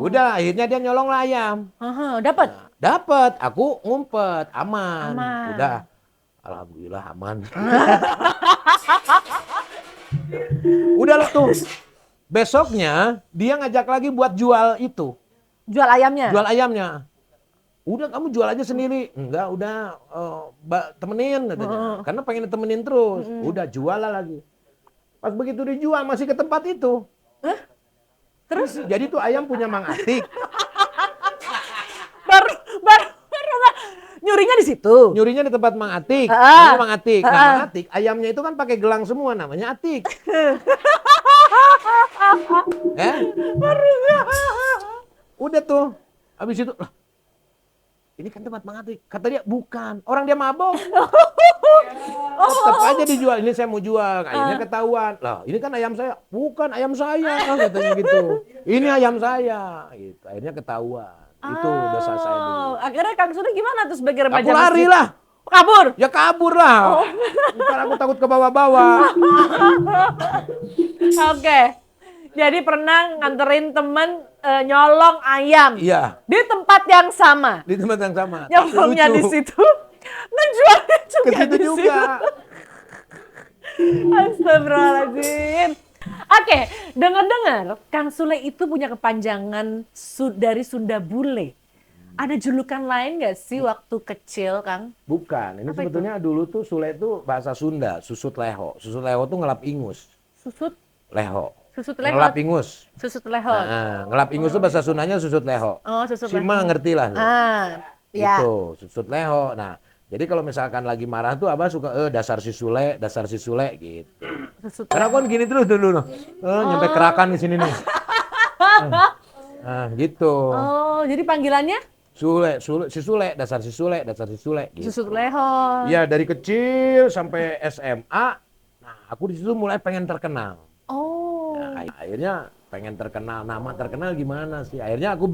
Udah, akhirnya dia nyolong lah ayam. Dapat. Nah, dapat. Aku ngumpet, aman. Aman. Udah. Alhamdulillah aman. Udah lah tuh. Besoknya dia ngajak lagi buat jual itu. Jual ayamnya. Jual ayamnya. Udah kamu jual aja sendiri. Enggak, udah temenin katanya. Karena pengen temenin terus. Udah jual lah lagi. Pas begitu dijual masih ke tempat itu. Terus Jadi tuh ayam punya Mang Atik. baru nyurinya di situ. Nyurinya di tempat Mang Atik. Ah. Namanya Mang Atik. Nah, Mang Atik ayamnya itu kan pakai gelang semua namanya Atik. Udah tuh. Habis itu lah, ini kan tempat Mang Atik. Kata dia bukan. Orang dia mabok. Tetap aja dijual. Ini saya mau jual. Akhirnya ketahuan. Lah ini kan ayam saya. Bukan ayam saya. Katanya gitu. Ini ayam saya. Gitu. Akhirnya ketahuan. Itu dosa saya dulu. Akhirnya Kang Sule gimana tuh sebagai remaja Aku lari masjid? lah. Kabur. Ya kabur lah. Ntar aku takut ke bawah-bawah. Oke. Jadi pernah nganterin temen nyolong ayam. Iya. Di tempat yang sama. Di tempat yang sama. Nyolongnya Lucu. di situ. Ngejualnya juga Ke situ di juga. situ. Astagfirullahaladzim. Oke, dengar-dengar Kang Sule itu punya kepanjangan dari Sunda Bule. Ada julukan lain nggak sih waktu kecil, Kang? Bukan. Ini Apa sebetulnya dulu tuh Sule itu bahasa Sunda. Susut leho. Susut leho tuh ngelap ingus. Susut? Leho. Susut Ngelap lehot. ingus. Susut lehot. Nah, ngelap ingus itu bahasa Sundanya susut leho. Oh, susut Si Ma lehot. ngerti lah. Lu. Ya. Itu susut leho. Nah, jadi kalau misalkan lagi marah tuh Abah suka dasar si Sule gitu. Susut Karena aku kan gini terus dulu. Nyampe kerakan di sini nih. Nah, gitu. Oh, jadi panggilannya Dasar si Sule gitu. susut lehot. Iya, dari kecil sampai SMA. Nah, aku di situ mulai pengen terkenal. Oh. Nah, akhirnya pengen terkenal, nama terkenal gimana sih? Akhirnya aku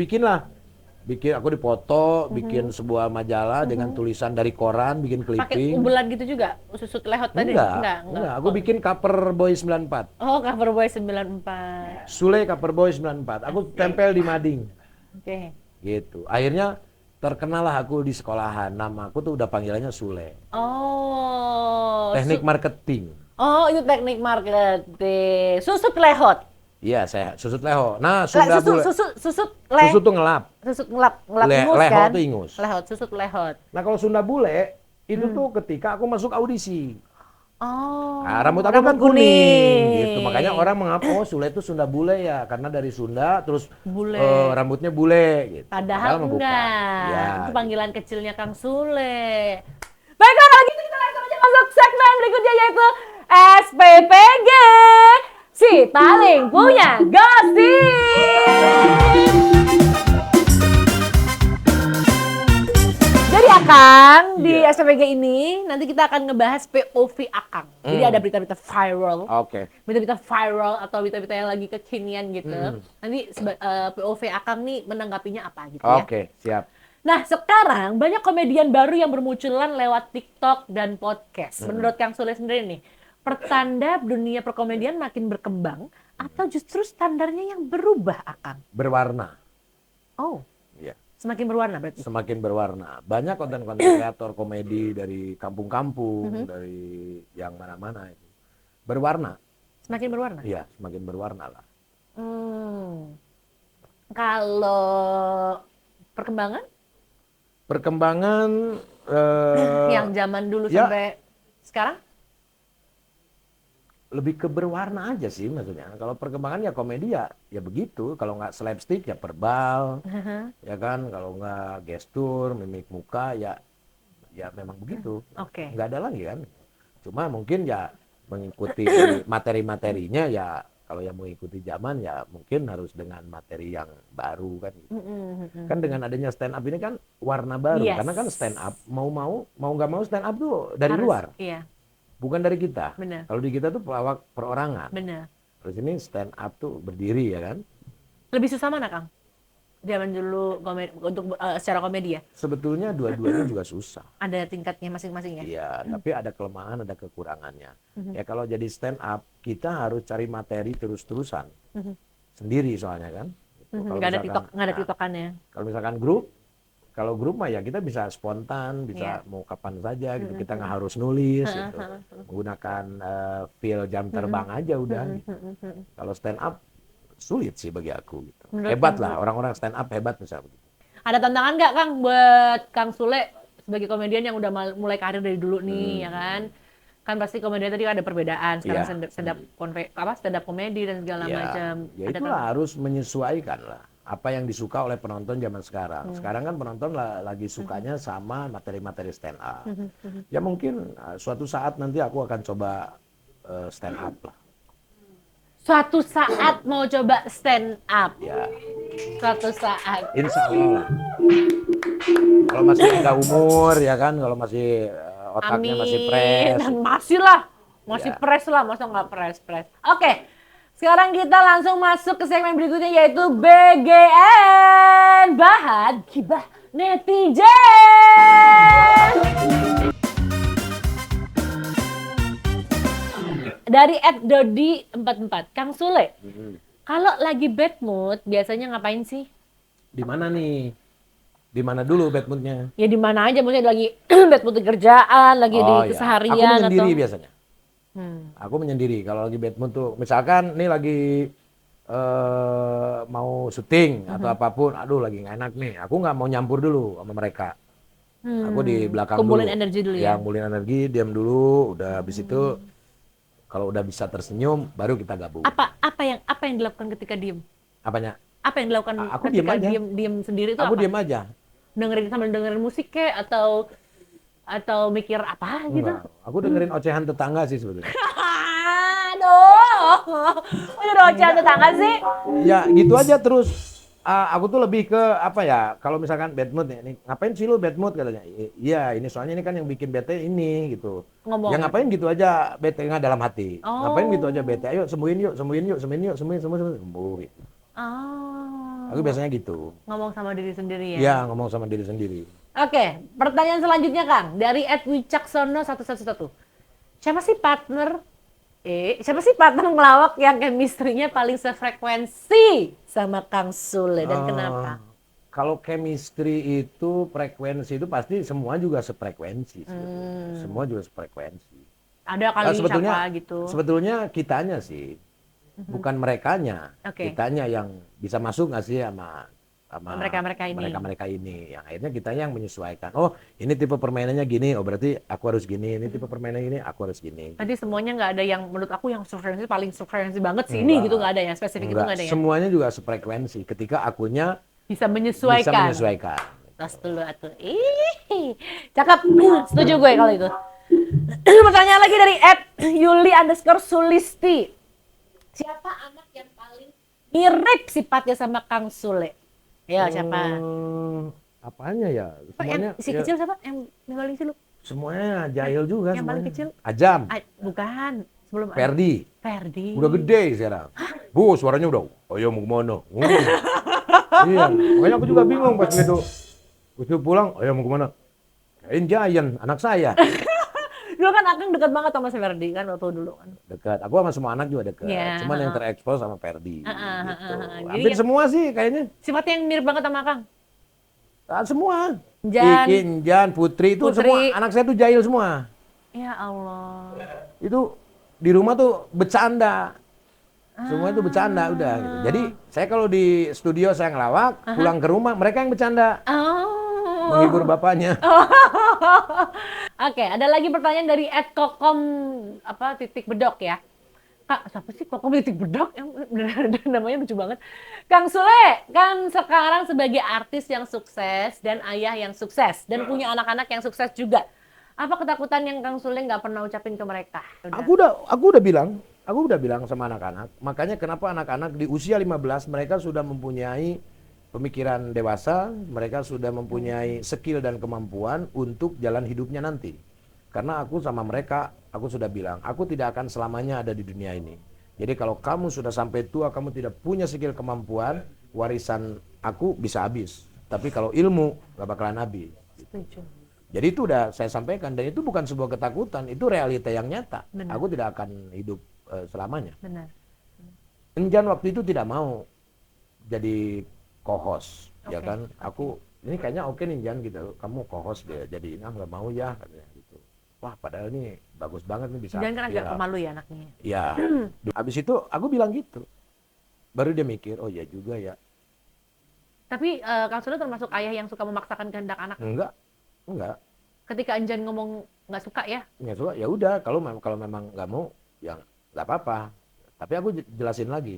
aku dipoto, bikin sebuah majalah dengan tulisan dari koran, bikin Pakai clipping. umbelan gitu juga? Susut lehot tadi? Enggak. Aku bikin cover Boy 94. Oh, cover boy 94. Sule cover Boy 94. Aku tempel di mading. Oke. Gitu. Akhirnya terkenal lah aku di sekolahan. Nama aku tuh udah panggilannya Sule. Oh. Teknik marketing. Oh, itu teknik marketing. Susut lehot. Iya, saya susut leho. Nah, Sunda bule. Susut Susut tuh ngelap. Susut ngelap ingus Leho kan? tuh ingus. Lehot, susut lehot. Nah, kalau Sunda bule itu tuh ketika aku masuk audisi. Oh. Nah, rambut aku kan kuning gitu. Makanya orang menganggap Sule itu Sunda bule ya, karena dari Sunda terus Bule. Rambutnya bule gitu. Padahal bukan. enggak. Ya. Itu panggilan kecilnya Kang Sule. Baiklah kalau gitu kita langsung aja masuk segmen berikutnya yaitu SPPG. Si paling punya gosip. Jadi Akang, di Iya. SPPG ini nanti kita akan ngebahas POV Akang. Jadi ada berita-berita viral. Oke. Berita-berita viral atau berita-berita yang lagi kekinian gitu. Nanti POV Akang nih menanggapinya apa gitu ya. Oke, siap. Nah sekarang banyak komedian baru yang bermunculan lewat TikTok dan podcast. Menurut Kang Sule sendiri nih, pertanda dunia perkomedian makin berkembang atau justru standarnya yang berubah Akang? Berwarna. Oh, Iya. semakin berwarna berarti? Semakin berwarna. Banyak konten-konten kreator komedi dari kampung-kampung, dari yang mana-mana itu. Berwarna. Semakin berwarna? Iya, semakin berwarna lah. Kalau perkembangan? Perkembangan Yang zaman dulu ya. sampai sekarang? lebih ke berwarna aja sih maksudnya. Kalau perkembangan ya komedi ya begitu. Kalau nggak slapstick ya verbal, ya kan. Kalau nggak gestur, mimik muka ya memang begitu. Oke. Nggak ada lagi kan. Cuma mungkin ya mengikuti materi-materinya ya. Kalau yang mengikuti zaman ya mungkin harus dengan materi yang baru kan. Kan dengan adanya stand up ini kan warna baru. Yes. Karena kan stand up mau nggak mau stand up tuh dari Harus, luar. Iya, Bukan dari kita. benar. Kalau di kita tuh pelawak perorangan. Benar. Terus ini stand up tuh berdiri ya kan. Lebih susah mana, Kang? Zaman dulu untuk secara komedi ya? Sebetulnya dua-duanya juga susah. Ada tingkatnya masing-masing ya? Iya, tapi ada kelemahan, ada kekurangannya. Ya kalau jadi stand up, kita harus cari materi terus-terusan. Sendiri soalnya kan. Kalau Nggak ada misalkan- nggak ada nah, tiktokannya. Kalau misalkan kalau grup mah ya kita bisa spontan, bisa mau kapan saja gitu. Kita nggak harus nulis gitu. Menggunakan feel jam terbang aja udah. Gitu. Kalau stand up sulit sih bagi aku gitu. Menurut Hebat Kang lah, orang-orang stand up hebat misalnya. Ada tantangan nggak, Kang, buat Kang Sule sebagai komedian yang udah mulai karir dari dulu nih, ya kan? Kan pasti komedian tadi ada perbedaan. Sekarang Iya. stand up komedi dan segala macam. Ya Ada itulah harus menyesuaikan lah apa yang disuka oleh penonton zaman sekarang. Sekarang kan penonton lagi sukanya sama materi-materi stand up. Ya mungkin suatu saat nanti aku akan coba stand up lah. Suatu saat mau coba stand up. Ya, Suatu saat. insya Allah lah. Kalau masih ada umur ya kan, kalau masih otaknya masih fresh. Masih lah. Masih Ya. fresh lah, masa nggak fresh. Oke. Sekarang kita langsung masuk ke segmen berikutnya yaitu BGN Bahan Gibah Netizen. Dari @dodi44, Kang Sule. Kalau lagi bad mood biasanya ngapain sih? Di mana nih? Di mana dulu bad moodnya? Ya di mana aja, maksudnya lagi bad mood di kerjaan, lagi di Oh, ya. keseharian Aku menyendiri atau biasanya. Aku menyendiri kalau lagi bad mood tuh. Misalkan nih lagi mau syuting atau apapun, aduh lagi nggak enak nih. Aku nggak mau nyampur dulu sama mereka. Aku di belakang kumpulin dulu. energi dulu ya. Kumpulin energi, diam dulu. Udah habis itu Kalau udah bisa tersenyum, baru kita gabung. Apa yang dilakukan ketika diem? Apanya? Apa yang dilakukan Aku diem ketika aja. diem sendiri itu Aku apa? diam aja. Sambil dengerin musik kek atau mikir apa gitu? Enggak. Aku dengerin ocehan tetangga sih sebetulnya. Aduh, udah ocehan tetangga sih. Ya gitu aja terus. Aku tuh lebih ke apa ya? Kalau misalkan bad mood nih, ngapain sih lu bad mood katanya? Iya, ini soalnya ini kan yang bikin bete ini gitu. Ngomong. Ya ngapain gitu aja bete nggak dalam hati. Oh. Ngapain gitu aja bete? Ayo sembuhin yuk, sembuhin sembuh. Gitu. Oh. Aku biasanya gitu. Ngomong sama diri sendiri ya. Iya, ngomong sama diri sendiri. Oke, pertanyaan selanjutnya Kang dari @wicaksono 111. Siapa sih partner ngelawak yang chemistry-nya paling sefrekuensi sama Kang Sule dan kenapa? Kalau chemistry itu frekuensi itu pasti semua juga sefrekuensi. Semua juga sefrekuensi. Ada kali siapa gitu? Sebetulnya kitanya sih, bukan merekanya. Oke. Kitanya yang bisa masuk nggak sih sama Mereka-mereka ini. mereka ini. Yang akhirnya kita yang menyesuaikan. Oh, ini tipe permainannya gini. Oh, berarti aku harus gini. Ini tipe permainan gini, aku harus gini. Tadi semuanya nggak ada yang menurut aku yang paling sefrekuensi banget sih ini gitu, nggak ada yang spesifik itu Enggak, nggak ada ya. semuanya juga sefrekuensi. Ketika akunya Bisa bisa menyesuaikan. menyesuaikan. Tas dulu atuh. Ih, cakep. Setuju gue kalau itu. Pertanyaan lagi dari @yuli_sulisti. Siapa anak yang paling mirip sifatnya sama Kang Sule? Ya, siapa? Apanya ya? Semuanya Si ya, kecil siapa? Yang paling kecil? semuanya jahil juga Yang paling semuanya. kecil? Ajam, Bukan. Sebelum Ferdi. Ferdi. Udah gede sekarang. Bu, suaranya udah. Ayo mau kemana? Iya, makanya aku juga bingung pas gitu. Terus pulang, ayo mau kemana? Kain Giant, anak saya. Dulu kan Akang dekat banget sama si Ferdi kan waktu dulu kan. Dekat. Aku sama semua anak juga dekat. Iya, Cuman yang terekspos sama Ferdi. Gitu. Jadi Hampir semua sih kayaknya. Sifatnya yang mirip banget sama Akang. Semua. Jan. Kiki, Jan, Putri itu Putri. semua anak saya tuh jahil semua. Ya Allah. Itu di rumah tuh bercanda. Semua itu bercanda udah gitu. Jadi saya kalau di studio saya ngelawak, pulang ke rumah mereka yang bercanda. Oh. Menghibur bapaknya. Oke, ada lagi pertanyaan dari @kokom _bedok ya. Kak, siapa sih Kokom _bedok? Yang namanya lucu banget. Kang Sule, kan sekarang sebagai artis yang sukses dan ayah yang sukses dan punya anak-anak yang sukses juga. Apa ketakutan yang Kang Sule nggak pernah ucapin ke mereka? Aku udah bilang sama anak-anak. Makanya kenapa anak-anak di usia 15 mereka sudah mempunyai pemikiran dewasa, mereka sudah mempunyai skill dan kemampuan untuk jalan hidupnya nanti. Karena aku sama mereka, aku sudah bilang, aku tidak akan selamanya ada di dunia ini. Jadi kalau kamu sudah sampai tua, kamu tidak punya skill kemampuan, warisan aku bisa habis. Tapi kalau ilmu, gak bakalan habis. Setuju. Jadi itu udah saya sampaikan, dan itu bukan sebuah ketakutan, itu realita yang nyata. Benar. Aku tidak akan hidup selamanya. Benar. Enjan waktu itu tidak mau jadi co-host, ya kan? Aku ini kayaknya oke nih Jan gitu, kamu co-host deh, jadi ini nggak mau ya katanya gitu. Wah padahal ini bagus banget nih bisa. Dan kan agak viral. pemalu ya anaknya. Iya. Habis itu aku bilang gitu, baru dia mikir, oh ya juga ya. Tapi Kang Sule termasuk ayah yang suka memaksakan kehendak anak. Enggak. Ketika Anjan ngomong nggak suka ya? Nggak suka, ya udah. Kalau memang nggak mau, ya nggak apa-apa. Tapi aku jelasin lagi.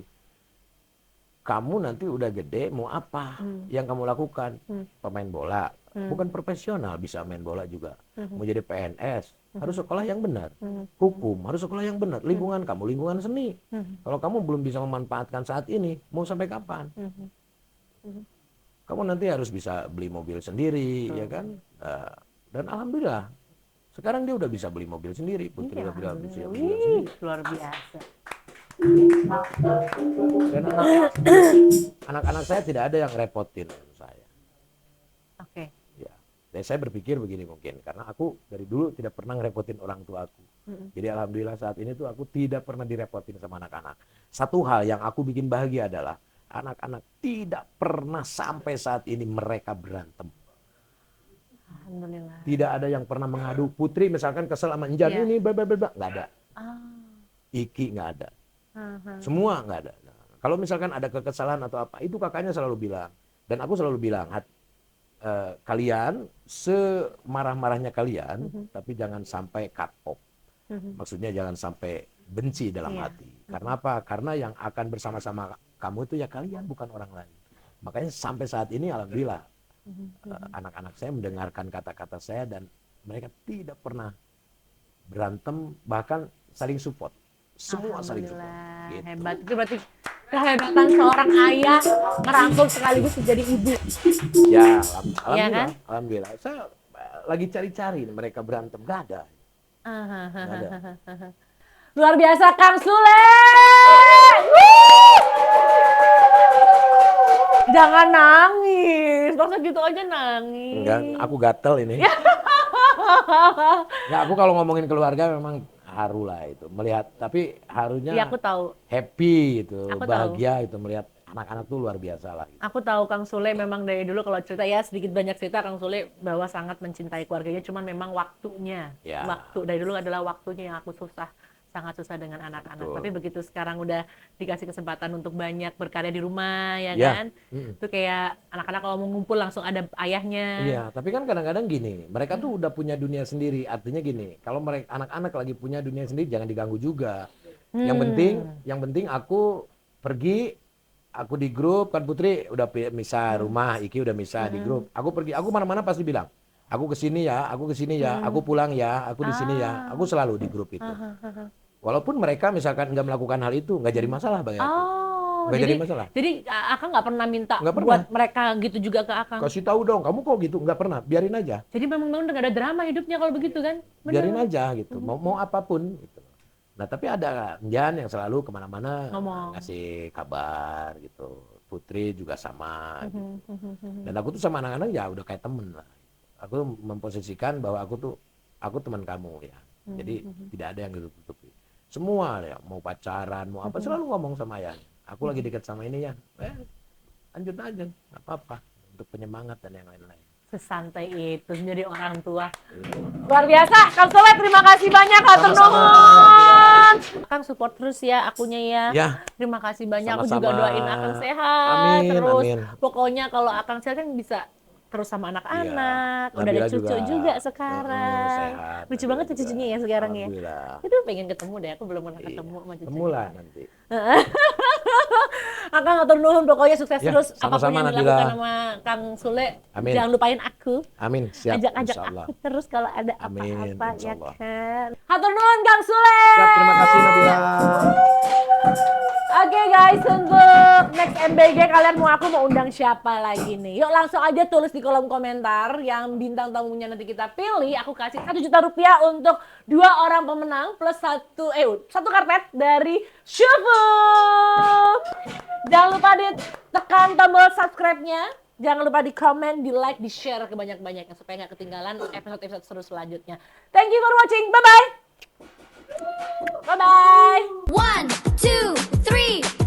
Kamu nanti udah gede mau apa yang kamu lakukan? Pemain bola, bukan profesional bisa main bola juga. Mau jadi PNS, harus sekolah yang benar. Hukum, harus sekolah yang benar. Lingkungan kamu, lingkungan seni. Kalau kamu belum bisa memanfaatkan saat ini, mau sampai kapan? Kamu nanti harus bisa beli mobil sendiri, ya kan? Dan alhamdulillah, sekarang dia udah bisa beli mobil sendiri. Putri udah bisa beli mobil sendiri. Luar biasa. Dan anak-anak saya tidak ada yang repotin saya. Oke. Ya, dan saya berpikir begini mungkin karena aku dari dulu tidak pernah ngerepotin orang tua aku. Jadi alhamdulillah saat ini tuh aku tidak pernah direpotin sama anak-anak. Satu hal yang aku bikin bahagia adalah anak-anak tidak pernah sampai saat ini mereka berantem. Alhamdulillah. Tidak ada yang pernah mengadu. Putri misalkan kesel sama Enjan Iya. ini, nggak ada. Ah. Iki nggak ada. Semua nggak ada. Nah, kalau misalkan ada kekesalan atau apa, itu kakaknya selalu bilang. Dan aku selalu bilang, kalian semarah-marahnya kalian, tapi jangan sampai cut off. Maksudnya jangan sampai benci dalam Iya. hati. Karena apa? Karena yang akan bersama-sama kamu itu ya kalian, bukan orang lain. Makanya sampai saat ini alhamdulillah anak-anak saya mendengarkan kata-kata saya dan mereka tidak pernah berantem, bahkan saling support. Semua saling support. Alhamdulillah, Gitu. hebat. Itu berarti kehebatan seorang ayah merangkul sekaligus menjadi ibu. Ya, Iya kan? alhamdulillah. Saya lagi cari-cari nih, mereka berantem, gak ada. Nggak ada. Luar biasa Kang Sule. Jangan nangis, masa gitu aja nangis. Enggak, aku gatel ini. Nggak, aku kalau ngomongin keluarga memang haru lah itu melihat, tapi harunya Iya aku tahu. happy gitu, Aku bahagia itu melihat anak-anak tuh luar biasa lah. Gitu. Aku tahu Kang Sule memang dari dulu kalau cerita ya sedikit banyak cerita Kang Sule bahwa sangat mencintai keluarganya, cuman memang waktunya. Ya. Waktu dari dulu adalah waktunya yang aku sangat susah dengan anak-anak. Betul. Tapi begitu sekarang udah dikasih kesempatan untuk banyak berkarya di rumah ya Ya. kan. Itu kayak anak-anak kalau mau ngumpul langsung ada ayahnya. Iya, tapi kan kadang-kadang gini, mereka tuh udah punya dunia sendiri. Artinya gini, kalau mereka anak-anak lagi punya dunia sendiri jangan diganggu juga. Yang penting aku pergi, aku di grup kan Putri udah misah rumah, Iki udah misah di grup. Aku pergi, aku mana-mana pasti bilang, aku kesini ya, aku kesini ya, aku pulang ya, aku di sini ya. Aku selalu di grup itu. Walaupun mereka misalkan nggak melakukan hal itu, nggak jadi masalah bagi aku. Oh, Nggak jadi masalah. Jadi Akang nggak pernah minta Nggak pernah. buat mereka gitu juga ke Akang. Kasih tahu dong, kamu kok gitu? Nggak pernah, biarin aja. Jadi memang udah gak ada drama hidupnya kalau begitu kan? Bener. Biarin aja gitu, mau apapun gitu. Nah tapi ada Jan yang selalu kemana-mana Ngomong. ngasih kabar gitu. Putri juga sama gitu. Dan aku tuh sama anak-anak ya udah kayak temen lah. Aku memposisikan bahwa aku teman kamu ya. Jadi tidak ada yang ditutup-tutupi. Semua ya, mau pacaran, mau apa selalu ngomong sama Yan. Aku lagi dekat sama ini ya. Lanjut aja, nggak apa-apa. Untuk penyemangat dan yang lain-lain. Sesantai itu menjadi orang tua. Luar biasa, Kang Sule terima kasih banyak Hatur nuhun. Kang support terus ya akunya ya. Ya. Terima kasih banyak. Aku Sama-sama. juga doain Akang sehat Amin, terus. amin. Pokoknya kalau Akang sehat kan bisa terus sama anak-anak. Iya. Udah ada Nabila cucu juga sekarang. sehat. Lucu Nabila banget tuh juga. cucunya ya sekarang ya. Alhamdulillah. Itu pengen ketemu deh, aku belum pernah ketemu sama cucunya. Temulah nanti. Akang atur nuhun pokoknya sukses Ya, terus apapun sama-sama, yang Nabila. dilakukan sama Kang Sule. Amin. Jangan lupain aku. Amin, siap. Ajak-ajak insyaallah. aku terus kalau ada Amin, apa-apa ya insyaallah. kan. Hatur nuhun Kang Sule. Siap, terima kasih Nabila. Oke guys, untuk next MBG kalian mau undang siapa lagi nih? Yuk langsung aja tulis di kolom komentar yang bintang tamunya nanti kita pilih. Aku kasih 1 juta rupiah untuk 2 orang pemenang plus satu karpet dari Shufu. Jangan lupa ditekan tombol subscribe-nya. Jangan lupa di komen, di like, di share kebanyak-banyaknya supaya nggak ketinggalan episode-episode seru selanjutnya. Thank you for watching. Bye-bye. Bye-bye. 1, 2, 3